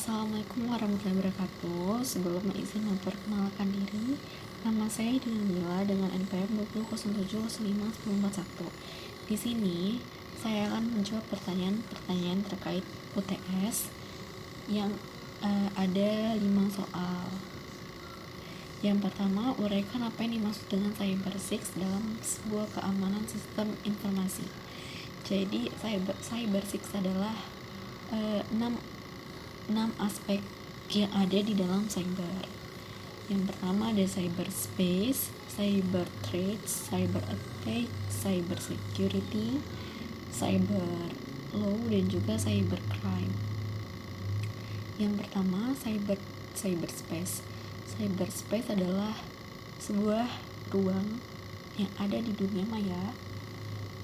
Assalamualaikum warahmatullahi wabarakatuh. Sebelum izin memperkenalkan diri, nama saya Dina Mila dengan NPM 2007051041. Di sini saya akan menjawab pertanyaan-pertanyaan terkait UTS yang ada 5 soal. Yang pertama, uraikan apa yang dimaksud dengan Cyber6 dalam sebuah keamanan sistem informasi. Jadi Cyber6 adalah 6 aspek yang ada di dalam cyber. Yang pertama ada cyberspace, cyber threats, cyber attack, cyber security, cyber law, dan juga cyber crime. Yang pertama cyberspace. Cyberspace adalah sebuah ruang yang ada di dunia maya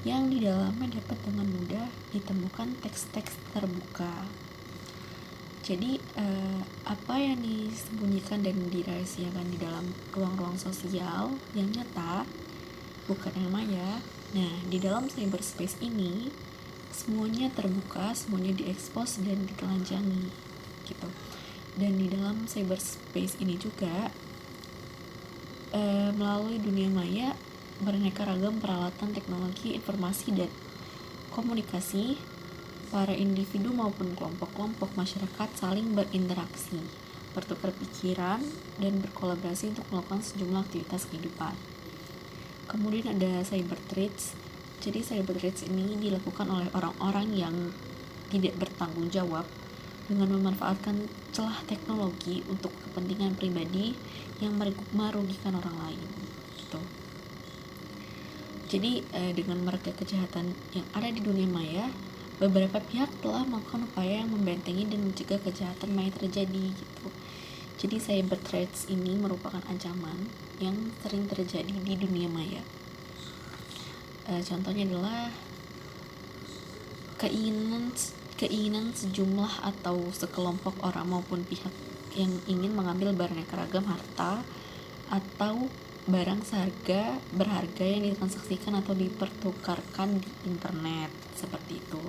yang di dalamnya dapat dengan mudah ditemukan teks-teks terbuka. Jadi apa yang disembunyikan dan dirahasiakan di dalam ruang-ruang sosial yang nyata, bukan yang maya. Nah, di dalam cyberspace ini semuanya terbuka, semuanya diekspos dan ditelanjangi gitu. Dan di dalam cyberspace ini juga melalui dunia maya beraneka ragam peralatan teknologi informasi dan komunikasi, para individu maupun kelompok-kelompok masyarakat saling berinteraksi, bertukar pikiran, dan berkolaborasi untuk melakukan sejumlah aktivitas kehidupan. Kemudian ada cyber threats. Jadi cyber threats ini dilakukan oleh orang-orang yang tidak bertanggung jawab dengan memanfaatkan celah teknologi untuk kepentingan pribadi yang merugikan orang lain. Gitu. Jadi dengan meredam kejahatan yang ada di dunia maya, beberapa pihak telah melakukan upaya yang membentengi dan mencegah kejahatan maya terjadi gitu. Jadi cyber threats ini merupakan ancaman yang sering terjadi di dunia maya. Contohnya adalah keinginan sejumlah atau sekelompok orang maupun pihak yang ingin mengambil beraneka ragam harta atau barang berharga yang ditransaksikan atau dipertukarkan di internet, seperti itu.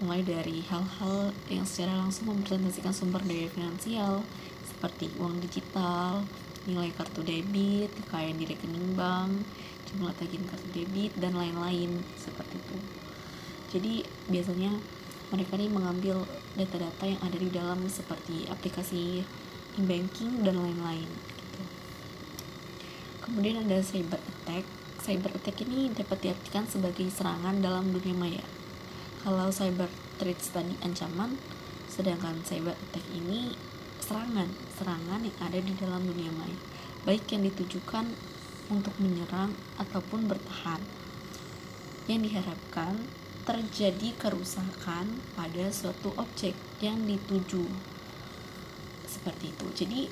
Mulai dari hal-hal yang secara langsung merepresentasikan sumber daya finansial seperti uang digital, nilai kartu debit, kekayaan di rekening bank, jumlah tagihan kartu debit, dan lain-lain seperti itu. Jadi biasanya mereka ini mengambil data-data yang ada di dalam seperti aplikasi e-banking dan lain-lain. Kemudian ada cyber attack. Cyber attack ini dapat diartikan sebagai serangan dalam dunia maya. Kalau cyber threats tadi ancaman, sedangkan cyber attack ini serangan yang ada di dalam dunia maya, baik yang ditujukan untuk menyerang ataupun bertahan. Yang diharapkan terjadi kerusakan pada suatu objek yang dituju. Seperti itu. Jadi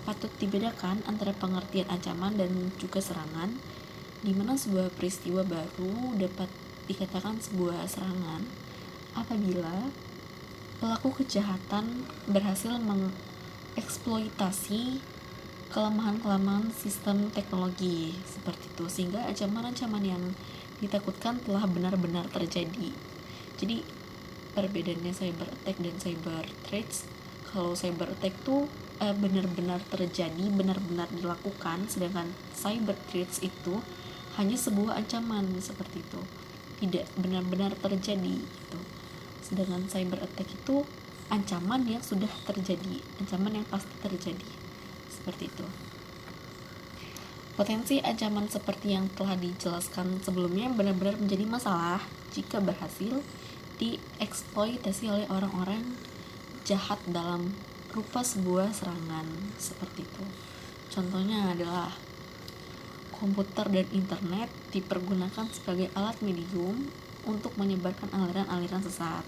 patut dibedakan antara pengertian ancaman dan juga serangan, di mana sebuah peristiwa baru dapat dikatakan sebuah serangan apabila pelaku kejahatan berhasil mengeksploitasi kelemahan-kelemahan sistem teknologi seperti itu, sehingga ancaman-ancaman yang ditakutkan telah benar-benar terjadi. Jadi perbedaannya cyber attack dan cyber threats, kalau cyber attack tuh benar-benar terjadi, benar-benar dilakukan, sedangkan cyber threats itu hanya sebuah ancaman seperti itu, tidak benar-benar terjadi gitu. Sedangkan cyber attack itu ancaman yang sudah terjadi, ancaman yang pasti terjadi, seperti itu. Potensi ancaman seperti yang telah dijelaskan sebelumnya benar-benar menjadi masalah jika berhasil dieksploitasi oleh orang-orang jahat dalam rupa sebuah serangan seperti itu. Contohnya adalah komputer dan internet dipergunakan sebagai alat medium untuk menyebarkan aliran-aliran sesat.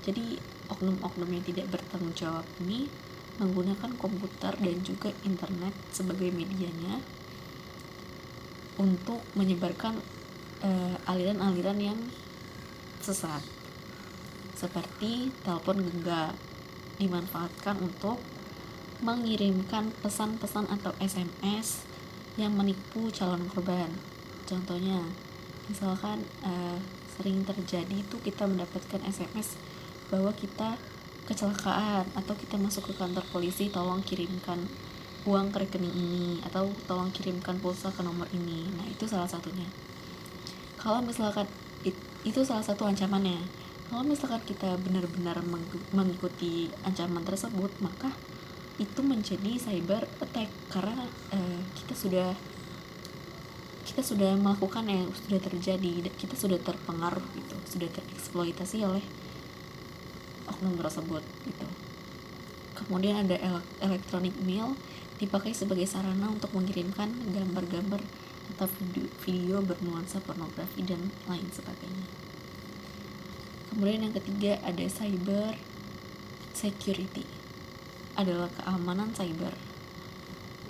Jadi oknum-oknum yang tidak bertanggung jawab ini menggunakan komputer dan juga internet sebagai medianya untuk menyebarkan aliran-aliran yang sesat, seperti telepon genggam dimanfaatkan untuk mengirimkan pesan-pesan atau SMS yang menipu calon korban. Contohnya, misalkan sering terjadi itu kita mendapatkan SMS bahwa kita kecelakaan, atau kita masuk ke kantor polisi, tolong kirimkan uang ke rekening ini, atau tolong kirimkan pulsa ke nomor ini. Nah, itu salah satunya. Kalau misalkan itu salah satu ancamannya. Kalau misalkan kita benar-benar mengikuti ancaman tersebut, maka itu menjadi cyber attack, karena kita sudah melakukan yang sudah terjadi, kita sudah terpengaruh gitu, sudah tereksploitasi oleh oknum tersebut gitu. Kemudian ada electronic mail, dipakai sebagai sarana untuk mengirimkan gambar-gambar atau video bernuansa pornografi dan lain sebagainya. Kemudian yang ketiga ada cyber security, adalah keamanan cyber.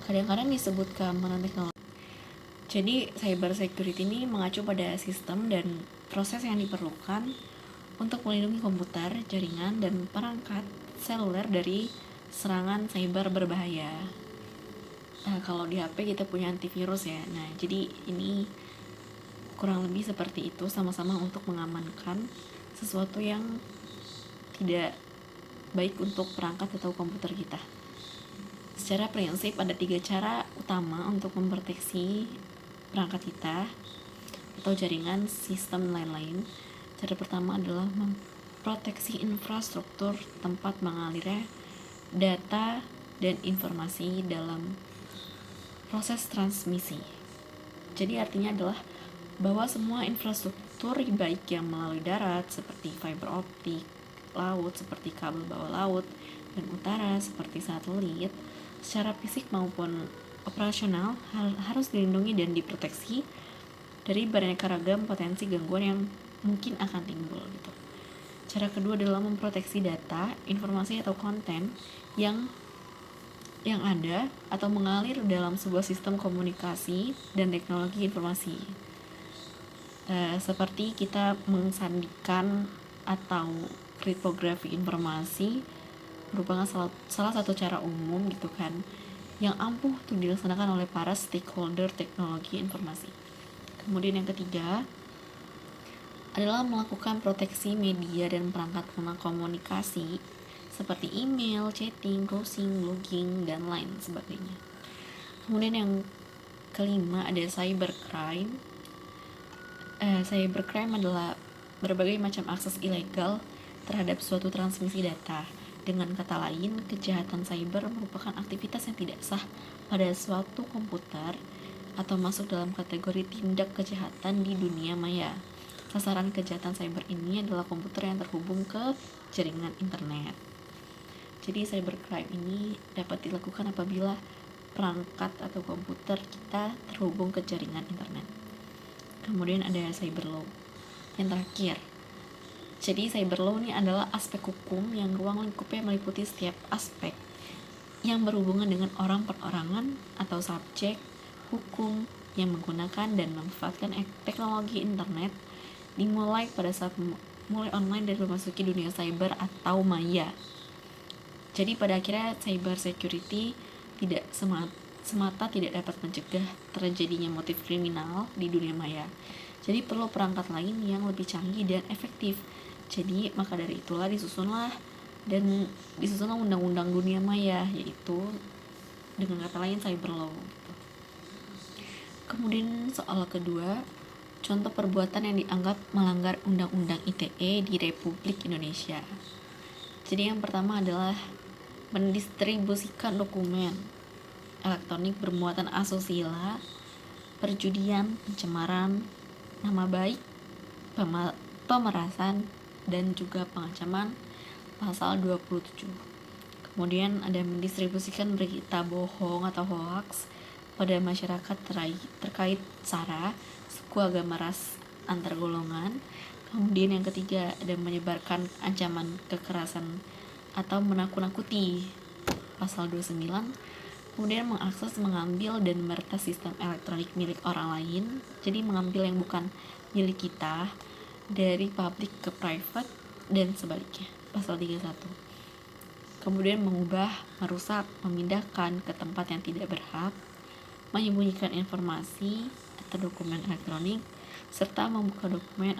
Kadang-kadang disebut keamanan teknologi. Jadi cyber security ini mengacu pada sistem dan proses yang diperlukan untuk melindungi komputer, jaringan, dan perangkat seluler dari serangan cyber berbahaya. Kalau di HP kita punya antivirus ya. Nah, jadi ini kurang lebih seperti itu, sama-sama untuk mengamankan sesuatu yang tidak baik untuk perangkat atau komputer kita. Secara prinsip ada 3 cara utama untuk memproteksi perangkat kita atau jaringan, sistem, lain-lain. Cara pertama adalah memproteksi infrastruktur tempat mengalirnya data dan informasi dalam proses transmisi. Jadi artinya adalah bahwa semua infrastruktur baik yang melalui darat seperti fiber optik, laut seperti kabel bawah laut, dan utara seperti satelit, secara fisik maupun operasional harus dilindungi dan diproteksi dari beraneka ragam potensi gangguan yang mungkin akan timbul gitu. Cara kedua adalah memproteksi data, informasi atau konten yang ada atau mengalir dalam sebuah sistem komunikasi dan teknologi informasi. Seperti kita mensandikan atau kriptografi informasi merupakan salah satu cara umum gitu kan, yang ampuh untuk dilaksanakan oleh para stakeholder teknologi informasi. Kemudian yang ketiga adalah melakukan proteksi media dan perangkat lunak komunikasi seperti email, chatting, browsing, blogging, dan lain sebagainya. Kemudian yang kelima ada cybercrime. Cybercrime adalah berbagai macam akses ilegal terhadap suatu transmisi data. Dengan kata lain, kejahatan cyber merupakan aktivitas yang tidak sah pada suatu komputer atau masuk dalam kategori tindak kejahatan di dunia maya. Sasaran kejahatan cyber ini adalah komputer yang terhubung ke jaringan internet. Jadi cybercrime ini dapat dilakukan apabila perangkat atau komputer kita terhubung ke jaringan internet. Kemudian ada cyber law. Yang terakhir, jadi cyber law ini adalah aspek hukum yang ruang lingkupnya meliputi setiap aspek yang berhubungan dengan orang perorangan atau subjek hukum yang menggunakan dan memanfaatkan teknologi internet, dimulai pada saat mulai online dan memasuki dunia cyber atau maya. Jadi pada akhirnya cyber security tidak semata tidak dapat mencegah terjadinya motif kriminal di dunia maya. Jadi perlu perangkat lain yang lebih canggih dan efektif. Jadi maka dari itulah disusunlah undang-undang dunia maya, yaitu dengan kata lain cyber law. Kemudian soal kedua, contoh perbuatan yang dianggap melanggar undang-undang ITE di Republik Indonesia. Jadi yang pertama adalah mendistribusikan dokumen elektronik bermuatan asusila, perjudian, pencemaran nama baik, pemerasan, dan juga pengancaman pasal 27. Kemudian ada mendistribusikan berita bohong atau hoax pada masyarakat terkait SARA, suku, agama, ras, antar golongan. Kemudian yang ketiga ada menyebarkan ancaman kekerasan atau menakut-nakuti pasal 29. Kemudian mengakses, mengambil, dan meretas sistem elektronik milik orang lain. Jadi mengambil yang bukan milik kita dari public ke private dan sebaliknya, pasal 31. Kemudian mengubah, merusak, memindahkan ke tempat yang tidak berhak, menyembunyikan informasi atau dokumen elektronik, serta membuka dokumen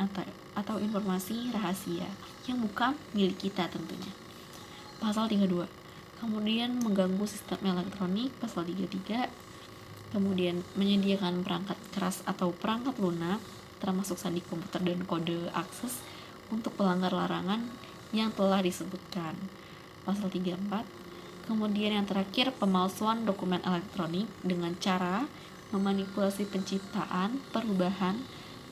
atau informasi rahasia yang bukan milik kita tentunya. pasal 32. Kemudian mengganggu sistem elektronik, pasal 33. Kemudian menyediakan perangkat keras atau perangkat lunak, termasuk sandi komputer dan kode akses untuk pelanggar larangan yang telah disebutkan, pasal 34. Kemudian yang terakhir, pemalsuan dokumen elektronik dengan cara memanipulasi penciptaan, perubahan,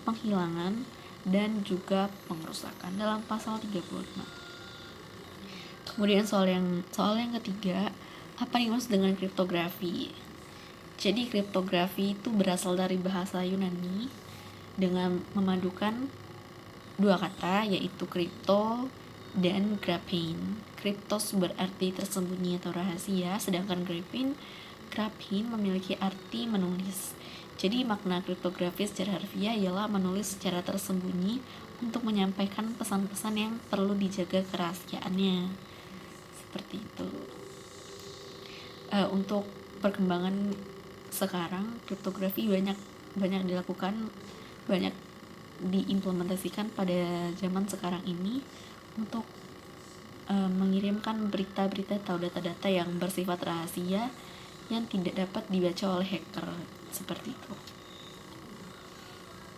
penghilangan, dan juga pengerusakan dalam pasal 35. Kemudian soal yang ketiga, apa yang dimaksud dengan kriptografi? Jadi kriptografi itu berasal dari bahasa Yunani dengan memadukan dua kata, yaitu kripto dan graphein. Kriptos berarti tersembunyi atau rahasia, sedangkan graphein memiliki arti menulis. Jadi makna kriptografi secara harfiah ialah menulis secara tersembunyi untuk menyampaikan pesan-pesan yang perlu dijaga kerahasiaannya. Seperti itu. Untuk perkembangan sekarang, kriptografi banyak dilakukan, banyak diimplementasikan pada zaman sekarang ini untuk mengirimkan berita-berita atau data-data yang bersifat rahasia yang tidak dapat dibaca oleh hacker, seperti itu.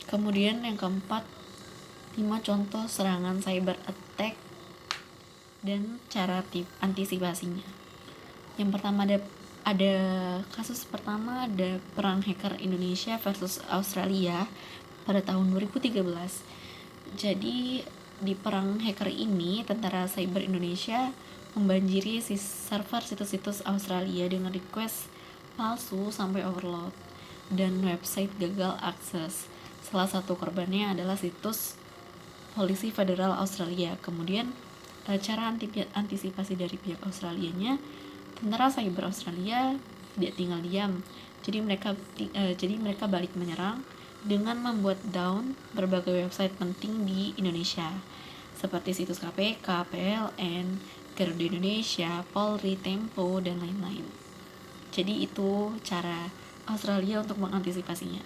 Kemudian yang keempat, 5 contoh serangan cyber attack dan cara antisipasinya. Yang pertama ada kasus pertama, ada perang hacker Indonesia versus Australia pada tahun 2013. Jadi di perang hacker ini, tentara cyber Indonesia membanjiri server situs-situs Australia dengan request palsu sampai overload dan website gagal akses. Salah satu korbannya adalah situs Polisi Federal Australia. Kemudian cara antisipasi dari pihak Australianya, tentara cyber Australia tidak tinggal diam. Jadi mereka balik menyerang dengan membuat down berbagai website penting di Indonesia, seperti situs KPK, PLN, Garuda Indonesia, Polri, Tempo, dan lain-lain. Jadi itu cara Australia untuk mengantisipasinya.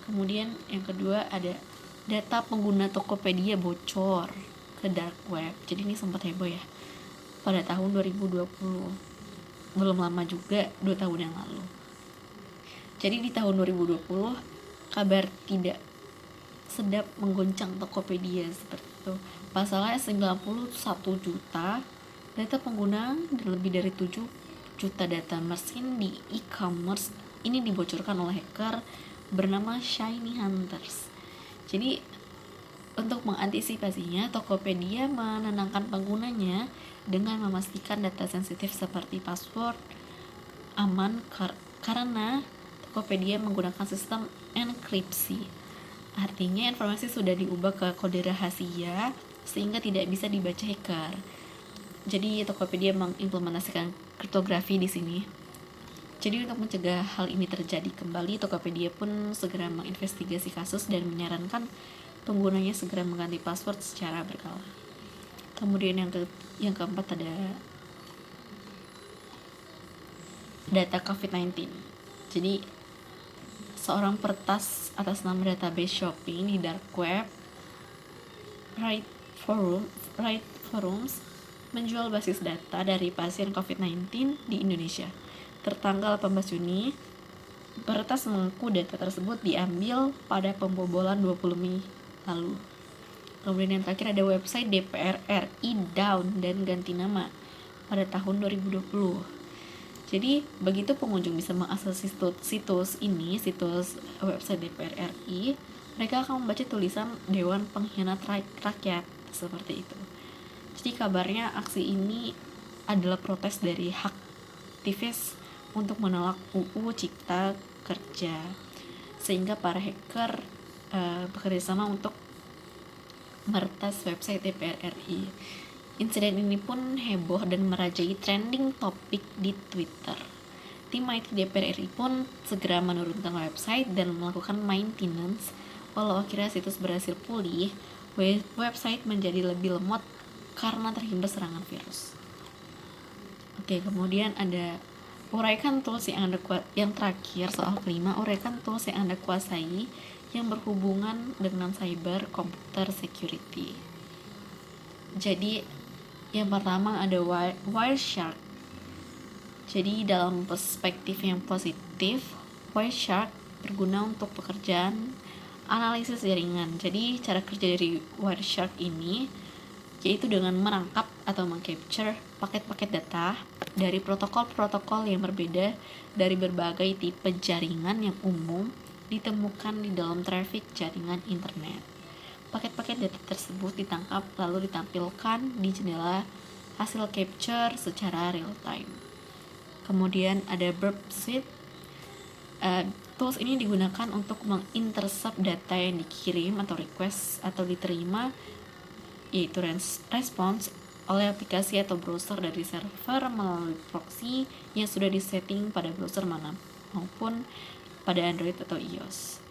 Kemudian yang kedua, ada data pengguna Tokopedia bocor ke dark web. Jadi ini sempat heboh ya pada tahun 2020, belum lama juga, 2 tahun yang lalu. Jadi di tahun 2020 kabar tidak sedap menggoncang Tokopedia seperti itu. Pasalnya 91 juta data pengguna dan lebih dari 7 juta data mesin di e-commerce ini dibocorkan oleh hacker bernama Shiny Hunters. Jadi untuk mengantisipasinya, Tokopedia menenangkan penggunanya dengan memastikan data sensitif seperti password aman karena Tokopedia menggunakan sistem enkripsi. Artinya informasi sudah diubah ke kode rahasia sehingga tidak bisa dibaca hacker. Jadi Tokopedia mengimplementasikan kriptografi di sini. Jadi untuk mencegah hal ini terjadi kembali, Tokopedia pun segera menginvestigasi kasus dan menyarankan penggunanya segera mengganti password secara berkala. Kemudian yang keempat ada data COVID-19. Jadi seorang peretas atas nama database shopping di dark web, Right Forums, menjual basis data dari pasien COVID-19 di Indonesia. Tertanggal 18 Juni, peretas mengaku data tersebut diambil pada pembobolan 20 Mei lalu. Kemudian yang terakhir ada website DPR RI down dan ganti nama pada tahun 2020. Jadi begitu pengunjung bisa mengakses situs website DPR RI, mereka akan membaca tulisan Dewan Pengkhianat Rakyat seperti itu. Jadi kabarnya aksi ini adalah protes dari aktivis untuk menolak UU Cipta Kerja, sehingga para hacker bekerja sama untuk meretas website DPR RI. Insiden ini pun heboh dan merajai trending topik di Twitter. Tim IT DPR RI pun segera menurunkan website dan melakukan maintenance. Walau akhirnya situs berhasil pulih, website menjadi lebih lemot karena terhindar serangan virus. Oke, kemudian ada uraikan tools yang terakhir, soal kelima, uraikan tools yang Anda kuasai yang berhubungan dengan cyber computer security. Jadi Yang pertama ada Wireshark. Jadi dalam perspektif yang positif, Wireshark berguna untuk pekerjaan analisis jaringan. Jadi cara kerja dari Wireshark ini yaitu dengan merangkap atau mengcapture paket-paket data dari protokol-protokol yang berbeda dari berbagai tipe jaringan yang umum ditemukan di dalam traffic jaringan internet. Paket-paket data tersebut ditangkap lalu ditampilkan di jendela hasil capture secara real time. Kemudian ada Burp Suite. Tools ini digunakan untuk mengintercept data yang dikirim atau request atau diterima, yaitu response oleh aplikasi atau browser dari server melalui proxy yang sudah disetting pada browser mana maupun pada Android atau iOS.